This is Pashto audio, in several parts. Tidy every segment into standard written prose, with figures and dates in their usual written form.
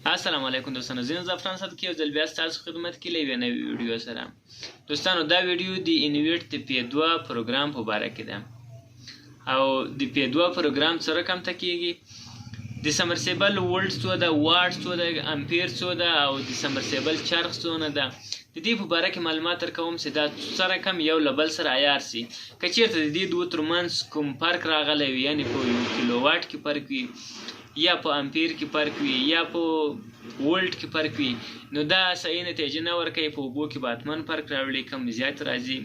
السلام علیکم دوستانو، زه زعفران صاحب کې یو ځل بیا ستاسو خدمت کې له یوې نوې ویډیو سره. دوستانو دا ویډیو د انویټ د P2 پروګرام په باره کې ده او د P2 پروګرام څه رقم ته کیږي، د سمرسیبل وولټ څو ده، واټ څو ده، امپیر څو ده او د سمرسیبل چارج څونه ده. د دې په باره کې معلومات درکوم چې دا څه رقم یو له بل سره عیار سي. که چېرته د دې دوو ترمنځ کوم فرق راغلی وي، یعنې په یو کیلو واټ کې فرق وي یا په امپیر کې فرق وي یا په وولټ کې فرق وي، نو دا صحیح نتیجه نه ورکوي. په اوبو کې به حتما فرق راوړي، کم زیات راځي.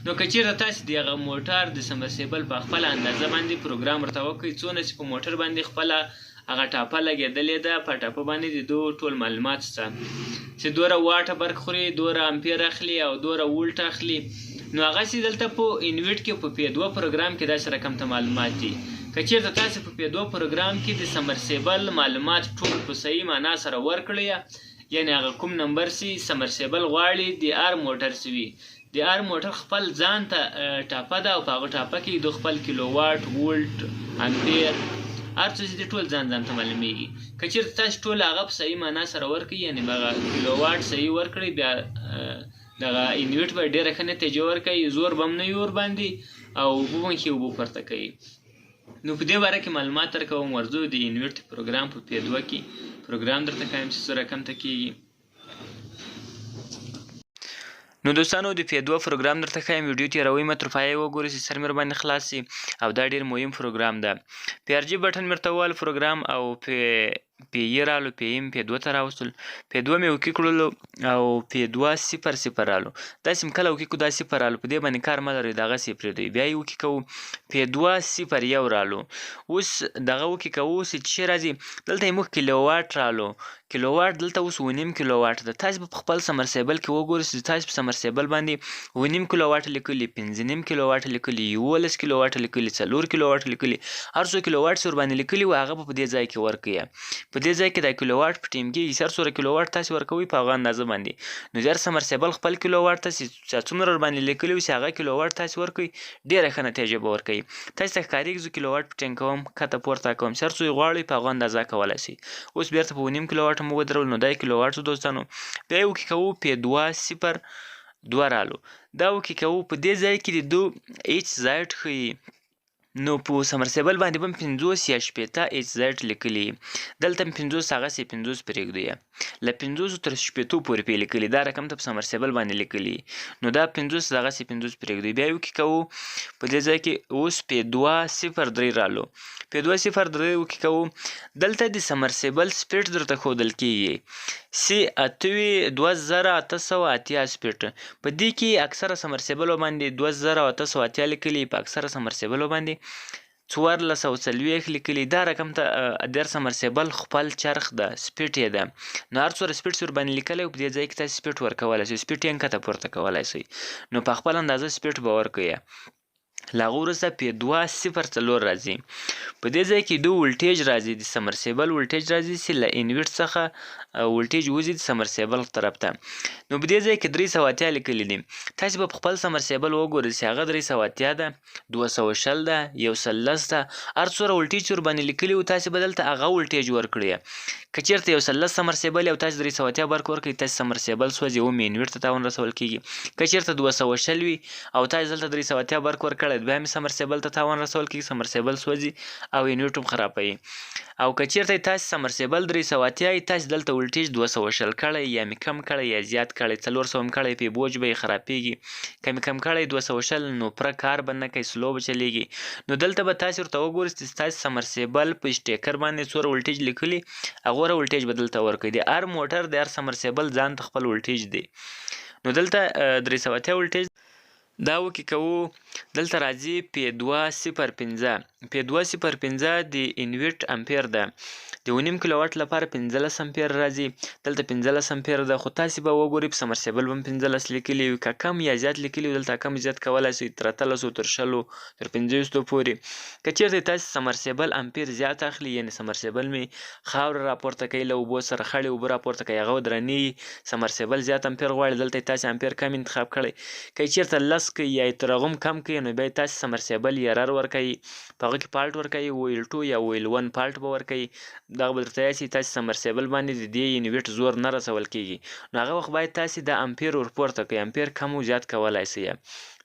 نو که چېرته تاسې د هغه موټر د سمرسیبل په خپله اندازه باندې پروګرام ورته وکړئ، څونه چې په موټر باندې خپله هغه ټاپه لګېدلې ده، په ټاپه باندې د دوه ټول معلومات شته چې دوره واټه برق خوري، دوره امپیر اخلي او دوره وولټ اخلي. نو هغسې دلته په انویټ کې په P2 پروګرام کې داسې رقم ته معلومات دي. که چېرته تاسې په P2 پروګرام کې د سمرسیبل معلومات ټول په صحیح معنا سره ورکړئ، یعنې هغه کوم نمبر سي سمرسیبل غواړي د ار موټر سي وي، د ار موټر خپل ځان ته ټاپه ده او په هغه ټاپه کې د خپل کیلو واټ، وولټ، امپیر هر څه چې ټول ځان ته معلومیږي. که چېرته تاسې ټول هغه په صحیح معنا سره ورکړئ، یعنې به هغه کیلو واټ صحیح ورکړئ، بیا دغه انویټ به ډېره ښه نتیجه ورکوي، زور به هم نه وي ورباندې او اوبه به ښې اوبه پورته کوي. نو په دې باره کې معلومات درکوم. ورځو د انویټ پروګرام په P2 کې پروګرام درته ښایم چې څه رقم ته کیږي. نو دوستانو د P2 پروګرام درته ښایم، ویډیو تېروئ مه، تر پایه وګورئ چې سر مې ورباندې خلاص شي. او دا ډېر مهم پروګرام ده. PRG بټن مې ورته ووهل پروګرام او PE رالو، PE مې P2 ته راوستل، P2 مې اوکې کړلو او P2 0 رالو. داسې مې کله اوکې کړو دا 0 رالو، په دې باندې کار مه لرئ، دغسې یې پرېږدئ. بیا یې اوکې کوو، P2 0 رالو. اوس دغه اوکې کوو چې څه شی راځي، دلته یې موږ کیلو واټ رالو. کیلو واټ دلته اوس 9.5 کیلو واټ ده. تاسې به په خپل سمرسیبل کې وګورئ چې تاسې په سمرسیبل باندې 9.5 کیلو واټ لیکلي، 5.5 کیلو واټ لیکلي، 11 کیلو واټ لیکلي، 4 کیلو واټ لیکلي، هر څو کیلو واټ چې ورباندې لیکلي وي هغه به په دې ځای کې ورکړئ. په دې ځای کې دا کیلو واټ په ټیم کې هر څومره کیلو واټ تاسې ورکوئ په هغه اندازه باندې. نو د هر سمرسیبل خپل کیلو واټ ته څومره ورباندې لیکلي وي چې هغه کیلو واټ تاسې ورکوئ، ډېره ښه نتیجه به ورکوي. تاسې ته ښکارېږي زه کیلو واټ په ټینګ کوم، ښکته پورته کوم، چې هر څو یې غواړئ په هغه اندازه کولی شئ. اوس بیرته په 9.5 کیلو واټ مو ودرول، نو دا کیلو واټ شو دوستانو. بیا یې اوکې کوو، P2 0 رالو. دا اوکې کوو، په دې ځای کې د دو HZ ښیي. نو په سمرسیبل باندې به 50 یا 60 HZ لیکلي، دلته 50 هغسې 50 پرېږدئ، له 50 تر 60 پورې پې لیکلي، دا رقم ته په سمرسیبل باندې لیکلي. نو دا 50 دغسې 50 پرېږدئ. بیا یې اوکې کوو، په دې ځای کې اوس P2 0 رالو. P2 0 اوکې کوو، دلته د سمرسیبل سپیډ درته ښودل کېږي C28,880 سپیډ. په دې کې اکثره سمرسیبلو باندې 2880 لیکلي، په اکثره سمرسیبلو باندې 1440 لیکلي. دا رقم ته د هر سمرسیبل خپل چرخ ده، سپیډ یې ده. نو هر څومره سپیډ چې ورباندې لیکلی وي په دې ځای کې تاسې سپیډ ورکولی شئ، سپیډ یې ښکته پورته کولی شئ. نو په خپل اندازه سپیډ به ورکوئ. له هغه وروسته P2 0 راځي. په دې ځای کې دو ولټیج راځي، د سمرسیبل ولټیج راځي چې له انویټ څخه ولټیج وځي د سمرسیبل طرف ته. نو په دې ځای کې 380 لیکلي دي. تاسې به په خپل سمرسیبل وګورئ چې هغه 380 ده، 220 ده، 110 ده، هر څومره ولټیج چې ورباندې لیکلي وي تاسې به دلته هغه ولټیج ورکړئ. که چېرته 110 سمرسیبل او تاسې 380 برق ورکړئ، تاسې سمرسیبل سوځي او انویټ ته تاوان رسول کېږي. که چېرته 220 وي او تاسې دلته 380 برق ورکړی، بیا هم سمرسیبل ته تاوان رسول کېږي، سمرسیبل سوځي او انویټ هم خرابوي. او که چېرته تاسې سمرسیبل 380 یې، تاسې دلته ولټیج 220 کړی، یا مې کم کړی یا زیات کړی، 400 هم کړی، پې بوج به یې خرابېږي. که مې کم کړی 220 نو پوره کار به نه کوي، سلو به چلېږي. نو دلته به تاسې ورته وګورئ چې ستاسې سمرسیبل په سټیکر باندې څومره ولټیج لیکلي، هغومره ولټیج به دلته ورکوئ. د هر موټر د هر سمرسیبل ځان ته خپل ولټیج دی. نو دلته 380 ولټیج دا اوکې کوو، دلته راځي P2 0.5. P2 0.5 د انویټ امپیر ده. د 9.5 کیلو واټ لپاره 15 امپیر راځي، دلته 15 امپیر ده. خو تاسې به وګورئ په سمرسیبل به 15 لیکلي وي، که کم یا زیات لیکلي وي دلته کم زیات کولی شئ، تر 18 تر 20 تر 50 پورې. که چېرته تاسې سمرسیبل امپیر زیات اخلي، یعنې سمرسیبل مې خاوره راپورته کوي له اوبو سره، خړې اوبه راپورته کوي، هغه درنې سمرسیبل زیات امپیر غواړي، دلته تاسې امپیر کم انتخاب کړی. که چېرته 10 کوي یا تر هغه هم کم کوي نو بیا تاسې سمرسیبل ایرر ورکوي په هغه کې فالټ ورکوي ویل 2 یا ویل 1 فالټ به ورکوي دغه به درته یاد شي تاسې سمرسیبل باندې د دې انویټ زور نه رسول کیږي نو هغه وخت باید تاسې د امپیر ورپورته کړئ امپیر کم او زیات کولی سئ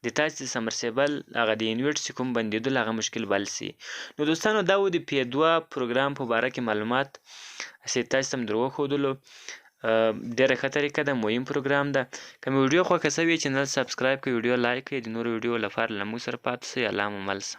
د تاسې سمرسیبل هغه د انویټ چې کوم بندېدل هغه مشکل بل سي نو دوستانو دا و د پی 2 پروګرام په باره کې معلومات چې تاسې ته م در وښودلو ډېره ښه طریقه ده مهم پروګرام ده که مې ویډیو خوښه سوې چینل سبسکرایب کړئ ویډیو لایک کړئ د نورو ویډیو لپاره له موږ سره پاتې سئ الله مو مل شه